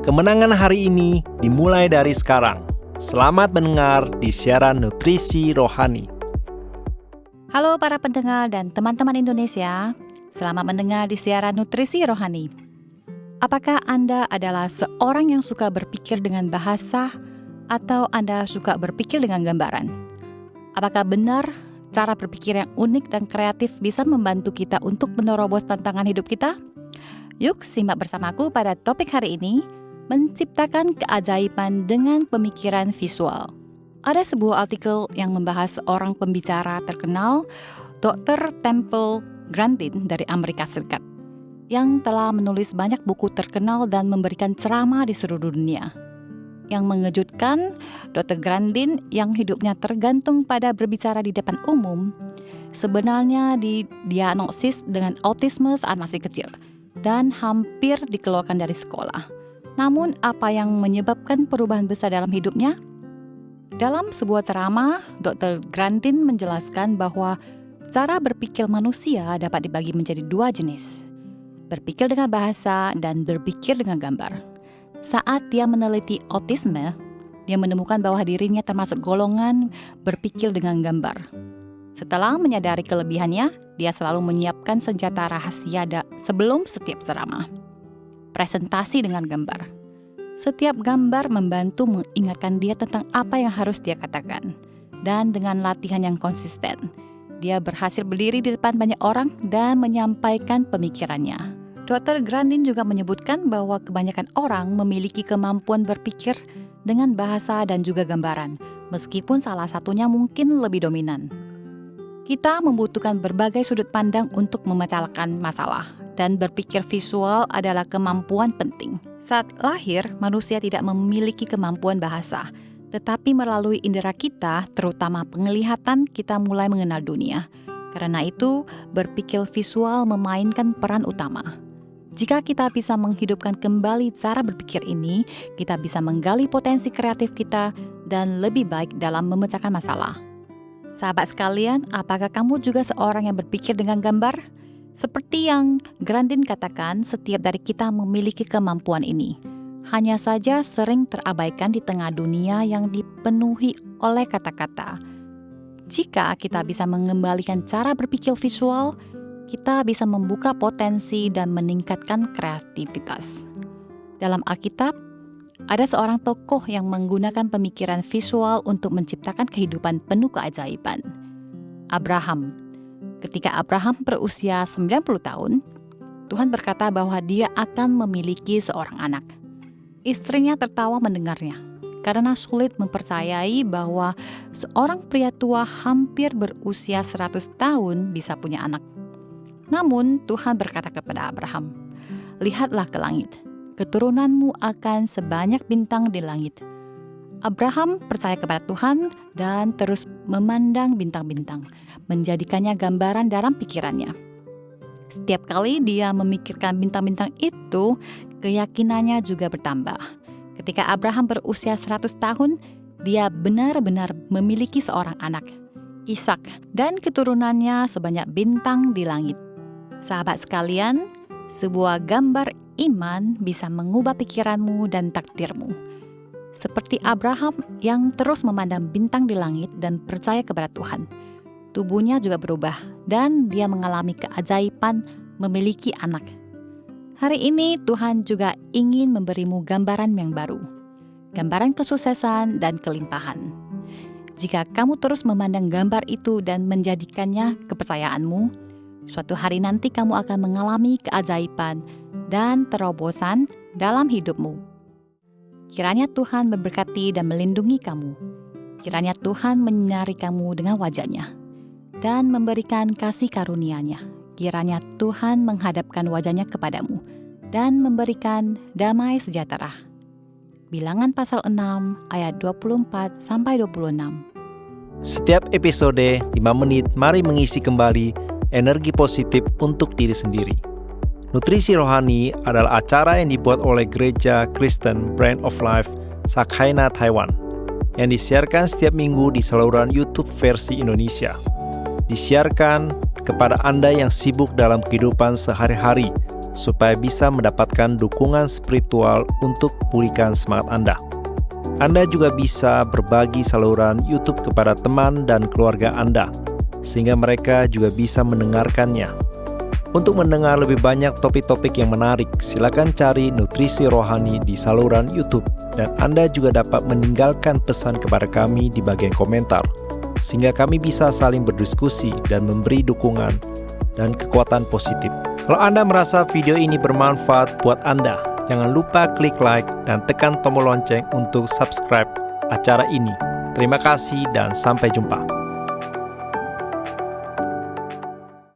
Kemenangan hari ini dimulai dari sekarang. Selamat mendengar di siaran Nutrisi Rohani. Halo para pendengar dan teman-teman Indonesia, selamat mendengar di siaran Nutrisi Rohani. Apakah Anda adalah seorang yang suka berpikir dengan bahasa atau Anda suka berpikir dengan gambaran? Apakah benar cara berpikir yang unik dan kreatif bisa membantu kita untuk menerobos tantangan hidup kita? Yuk simak bersamaku pada topik hari ini, menciptakan keajaiban dengan pemikiran visual. Ada sebuah artikel yang membahas seorang pembicara terkenal, Dr. Temple Grandin dari Amerika Serikat, yang telah menulis banyak buku terkenal dan memberikan ceramah di seluruh dunia. Yang mengejutkan, Dr. Grandin yang hidupnya tergantung pada berbicara di depan umum, sebenarnya didiagnosis dengan autisme saat masih kecil dan hampir dikeluarkan dari sekolah. Namun, apa yang menyebabkan perubahan besar dalam hidupnya? Dalam sebuah ceramah, Dr. Grandin menjelaskan bahwa cara berpikir manusia dapat dibagi menjadi dua jenis, berpikir dengan bahasa dan berpikir dengan gambar. Saat dia meneliti autisme, dia menemukan bahwa dirinya termasuk golongan berpikir dengan gambar. Setelah menyadari kelebihannya, dia selalu menyiapkan senjata rahasia sebelum setiap ceramah. Presentasi dengan gambar. Setiap gambar membantu mengingatkan dia tentang apa yang harus dia katakan. Dan dengan latihan yang konsisten, dia berhasil berdiri di depan banyak orang dan menyampaikan pemikirannya. Dr. Grandin juga menyebutkan bahwa kebanyakan orang memiliki kemampuan berpikir dengan bahasa dan juga gambaran, meskipun salah satunya mungkin lebih dominan. Kita membutuhkan berbagai sudut pandang untuk memecahkan masalah, dan berpikir visual adalah kemampuan penting. Saat lahir, manusia tidak memiliki kemampuan bahasa, tetapi melalui indera kita, terutama penglihatan, kita mulai mengenal dunia. Karena itu, berpikir visual memainkan peran utama. Jika kita bisa menghidupkan kembali cara berpikir ini, kita bisa menggali potensi kreatif kita dan lebih baik dalam memecahkan masalah. Sahabat sekalian, apakah kamu juga seorang yang berpikir dengan gambar? Seperti yang Grandin katakan, setiap dari kita memiliki kemampuan ini. Hanya saja sering terabaikan di tengah dunia yang dipenuhi oleh kata-kata. Jika kita bisa mengembalikan cara berpikir visual, kita bisa membuka potensi dan meningkatkan kreativitas. Dalam Alkitab, ada seorang tokoh yang menggunakan pemikiran visual untuk menciptakan kehidupan penuh keajaiban. Abraham. Ketika Abraham berusia 90 tahun, Tuhan berkata bahwa dia akan memiliki seorang anak. Istrinya tertawa mendengarnya, karena sulit mempercayai bahwa seorang pria tua hampir berusia 100 tahun bisa punya anak. Namun Tuhan berkata kepada Abraham, "Lihatlah ke langit. Keturunanmu akan sebanyak bintang di langit." Abraham percaya kepada Tuhan dan terus memandang bintang-bintang, menjadikannya gambaran dalam pikirannya. Setiap kali dia memikirkan bintang-bintang itu, keyakinannya juga bertambah. Ketika Abraham berusia 100 tahun, dia benar-benar memiliki seorang anak, Ishak, dan keturunannya sebanyak bintang di langit. Sahabat sekalian, sebuah gambar iman bisa mengubah pikiranmu dan takdirmu. Seperti Abraham yang terus memandang bintang di langit dan percaya kepada Tuhan. Tubuhnya juga berubah dan dia mengalami keajaiban memiliki anak. Hari ini Tuhan juga ingin memberimu gambaran yang baru. Gambaran kesuksesan dan kelimpahan. Jika kamu terus memandang gambar itu dan menjadikannya kepercayaanmu, suatu hari nanti kamu akan mengalami keajaiban dan terobosan dalam hidupmu. Kiranya Tuhan memberkati dan melindungi kamu. Kiranya Tuhan menyinari kamu dengan wajah-Nya dan memberikan kasih karunia-Nya. Kiranya Tuhan menghadapkan wajah-Nya kepadamu dan memberikan damai sejahtera. Bilangan pasal 6 ayat 24-26. Setiap episode 5 menit, mari mengisi kembali energi positif untuk diri sendiri. Nutrisi Rohani adalah acara yang dibuat oleh Gereja Kristen Brand of Life Sakhaina Taiwan yang disiarkan setiap minggu di saluran YouTube versi Indonesia. Disiarkan kepada Anda yang sibuk dalam kehidupan sehari-hari supaya bisa mendapatkan dukungan spiritual untuk pulihkan semangat Anda. Anda juga bisa berbagi saluran YouTube kepada teman dan keluarga Anda, sehingga mereka juga bisa mendengarkannya. Untuk mendengar lebih banyak topik-topik yang menarik, silakan cari Nutrisi Rohani di saluran YouTube, dan Anda juga dapat meninggalkan pesan kepada kami di bagian komentar, sehingga kami bisa saling berdiskusi dan memberi dukungan dan kekuatan positif. Kalau Anda merasa video ini bermanfaat buat Anda, jangan lupa klik like dan tekan tombol lonceng untuk subscribe acara ini. Terima kasih dan sampai jumpa.